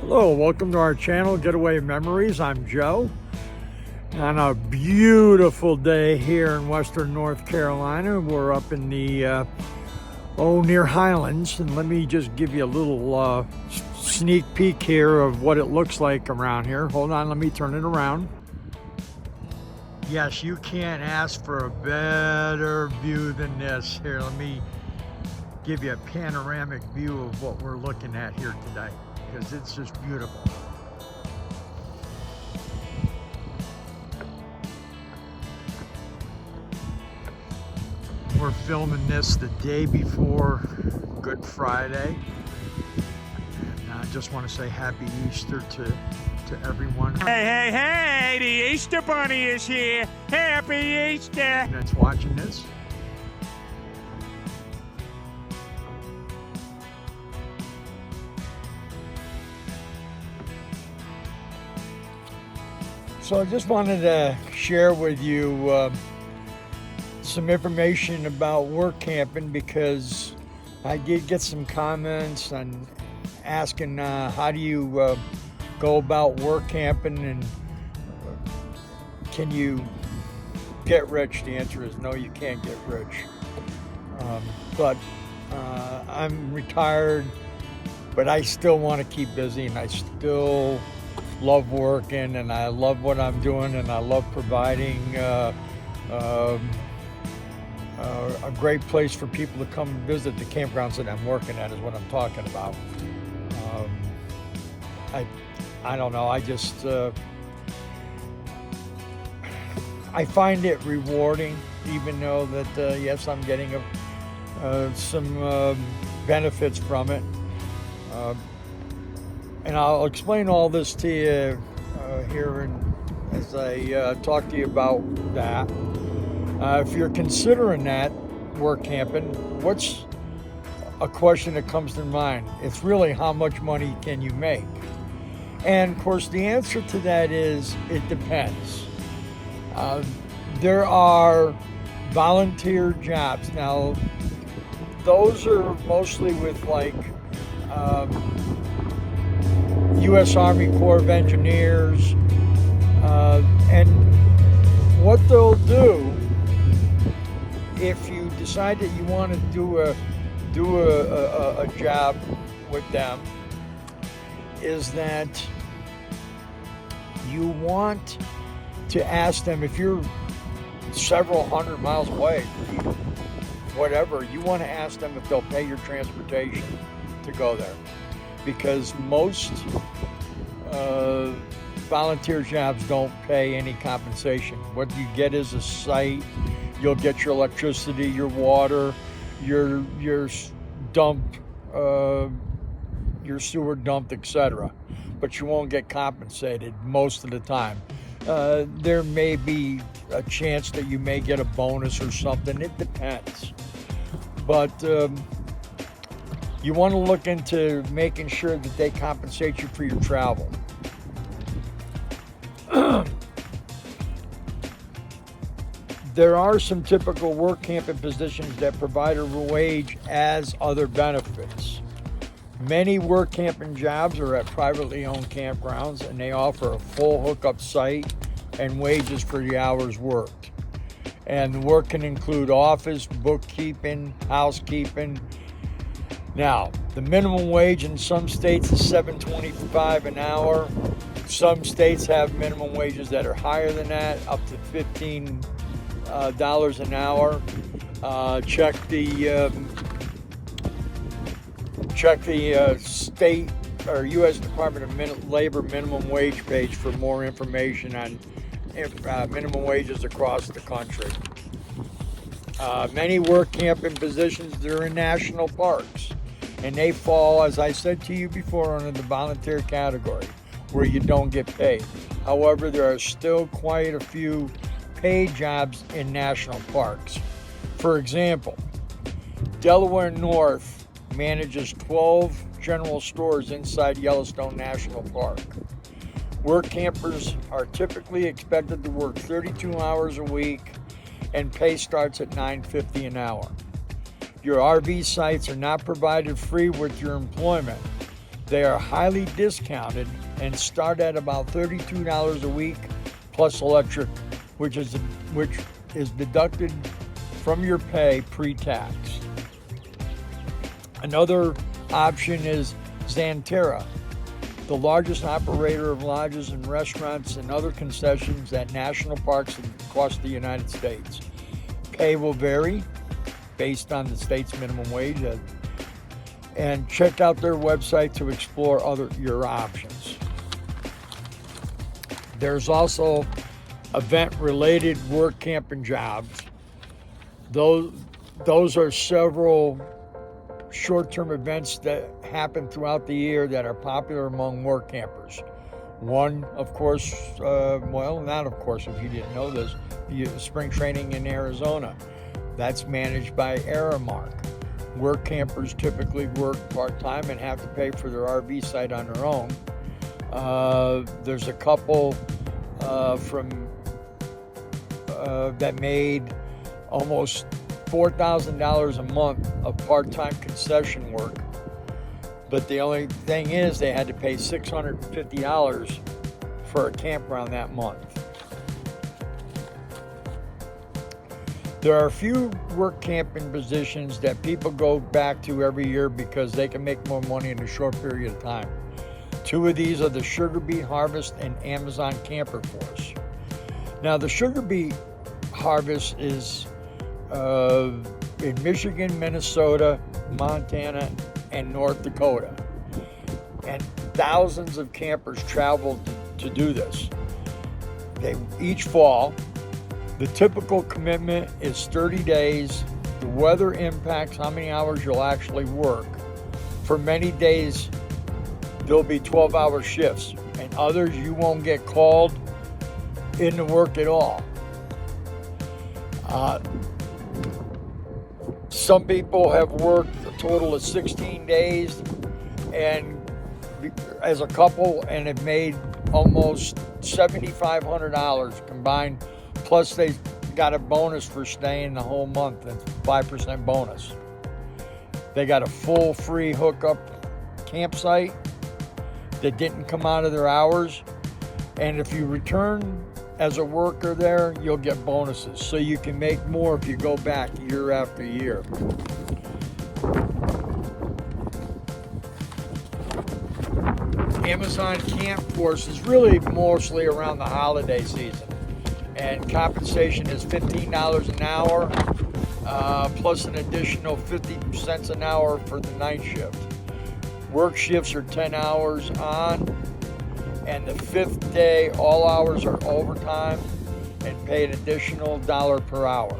Hello, welcome to our channel, Getaway Memories. I'm Joe. On a beautiful day here in Western North Carolina, we're up in the near Highlands, and let me just give you a little sneak peek here of what it looks like around here. Hold on, let me turn it around. Yes, you can't ask for a better view than this. Here, let me give you a panoramic view of what we're looking at here today, because it's just beautiful. We're filming this the day before Good Friday. And I just want to say Happy Easter to everyone. Hey, the Easter Bunny is here. Happy Easter. That's watching this. So I just wanted to share with you some information about work camping, because I did get some comments on asking how do you go about work camping, and can you get rich? The answer is no, you can't get rich. But I'm retired, but I still want to keep busy, and I still love working, and I love what I'm doing, and I love providing a great place for people to come and visit. The campgrounds that I'm working at is what I'm talking about. I don't know, I just I find it rewarding, even though that yes, I'm getting some benefits from it. And I'll explain all this to you here as I talk to you about that. If you're considering that, work camping, what's a question that comes to mind? It's really, how much money can you make? And of course, the answer to that is it depends. There are volunteer jobs. Now, those are mostly with like U.S. Army Corps of Engineers, and what they'll do, if you decide that you want to do a job with them, is that you want to ask them, if you're several hundred miles away, whatever, you want to ask them if they'll pay your transportation to go there. Because most volunteer jobs don't pay any compensation. What you get is a site. You'll get your electricity, your water, your dump, your sewer dumped, etc. But you won't get compensated most of the time. There may be a chance that you may get a bonus or something. It depends. But you want to look into making sure that they compensate you for your travel. There are some typical work camping positions that provide a wage as other benefits. Many work camping jobs are at privately owned campgrounds, and they offer a full hookup site and wages for the hours worked. And the work can include office, bookkeeping, housekeeping. Now, the minimum wage in some states is $7.25 an hour. Some states have minimum wages that are higher than that, up to $15 an hour. Check the state or U.S. Department of Labor minimum wage page for more information on minimum wages across the country. Many work camping positions are in national parks, and they fall, as I said to you before, under the volunteer category, where you don't get paid. However, there are still quite a few paid jobs in national parks. For example, Delaware North manages 12 general stores inside Yellowstone National Park. Work campers are typically expected to work 32 hours a week, and pay starts at $9.50 an hour. Your RV sites are not provided free with your employment. They are highly discounted and start at about $32 a week plus electric, which is deducted from your pay pre-tax. Another option is Xanterra, the largest operator of lodges and restaurants and other concessions at national parks across the United States. Pay will vary based on the state's minimum wage, and check out their website to explore your options. There's also event-related work camping jobs. Those are several short-term events that happen throughout the year that are popular among work campers. One, of course, not of course if you didn't know this, spring training in Arizona. That's managed by Aramark. Work campers typically work part-time and have to pay for their RV site on their own. There's a couple that made almost $4,000 a month of part-time concession work, but the only thing is they had to pay $650 for a campground that month. There are a few work camping positions that people go back to every year because they can make more money in a short period of time. Two of these are the sugar beet harvest and Amazon camper force. Now, the sugar beet harvest is in Michigan, Minnesota, Montana, and North Dakota. And thousands of campers travel to do this. Each fall. The typical commitment is 30 days. The weather impacts how many hours you'll actually work. For many days, there'll be 12-hour shifts, and others you won't get called into work at all. Some people have worked a total of 16 days and as a couple and have made almost $7,500 combined. Plus, they got a bonus for staying the whole month, and 5% bonus. They got a full free hookup campsite that didn't come out of their hours. And if you return as a worker there, you'll get bonuses. So you can make more if you go back year after year. Amazon Camp Force is really mostly around the holiday season. And compensation is $15 an hour, plus an additional 50 cents an hour for the night shift. Work shifts are 10 hours on, and the fifth day, all hours are overtime and pay an additional $1 per hour.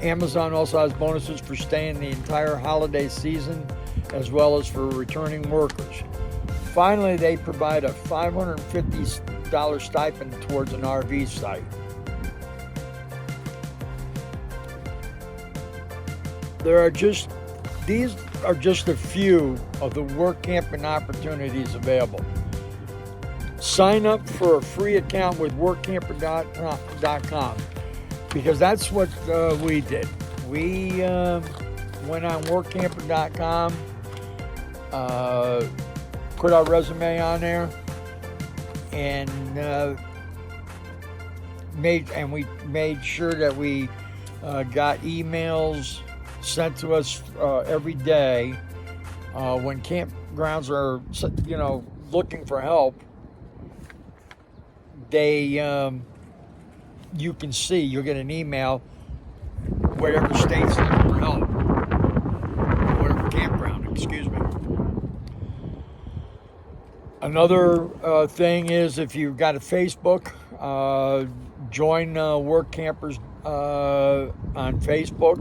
Amazon also has bonuses for staying the entire holiday season, as well as for returning workers. Finally, they provide a $550 stipend towards an RV site. These are just a few of the work camping opportunities available. Sign up for a free account with workcamper.com because that's what we did. We went on workcamper.com, put our resume on there, and we made sure that we got emails sent to us every day when campgrounds are, looking for help. You can see, you'll get an email, whatever state's looking for help, whatever campground, excuse me. Another thing is, if you've got a Facebook, join Work Campers on Facebook,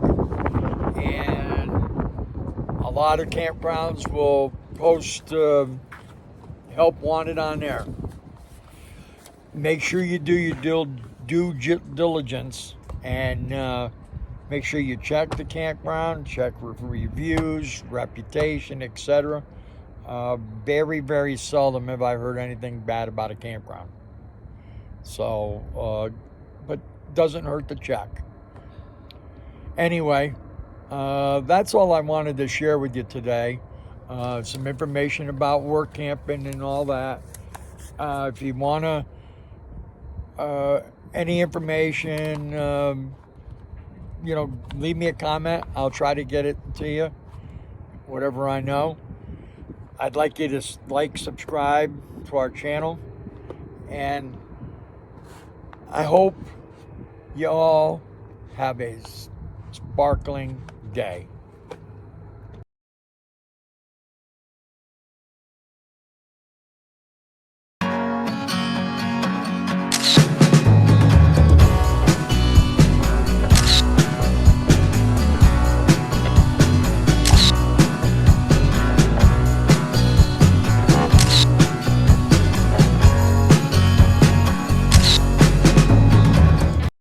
and a lot of campgrounds will post help wanted on there. Make sure you do your due diligence and make sure you check the campground, check for reviews, reputation, etc. Very, very seldom have I heard anything bad about a campground. So, but doesn't hurt to check. Anyway, that's all I wanted to share with you today. some information about work camping and all that. If you want to, any information, leave me a comment. I'll try to get it to you, whatever I know. I'd like you to like, subscribe to our channel, and I hope you all have a sparkling day.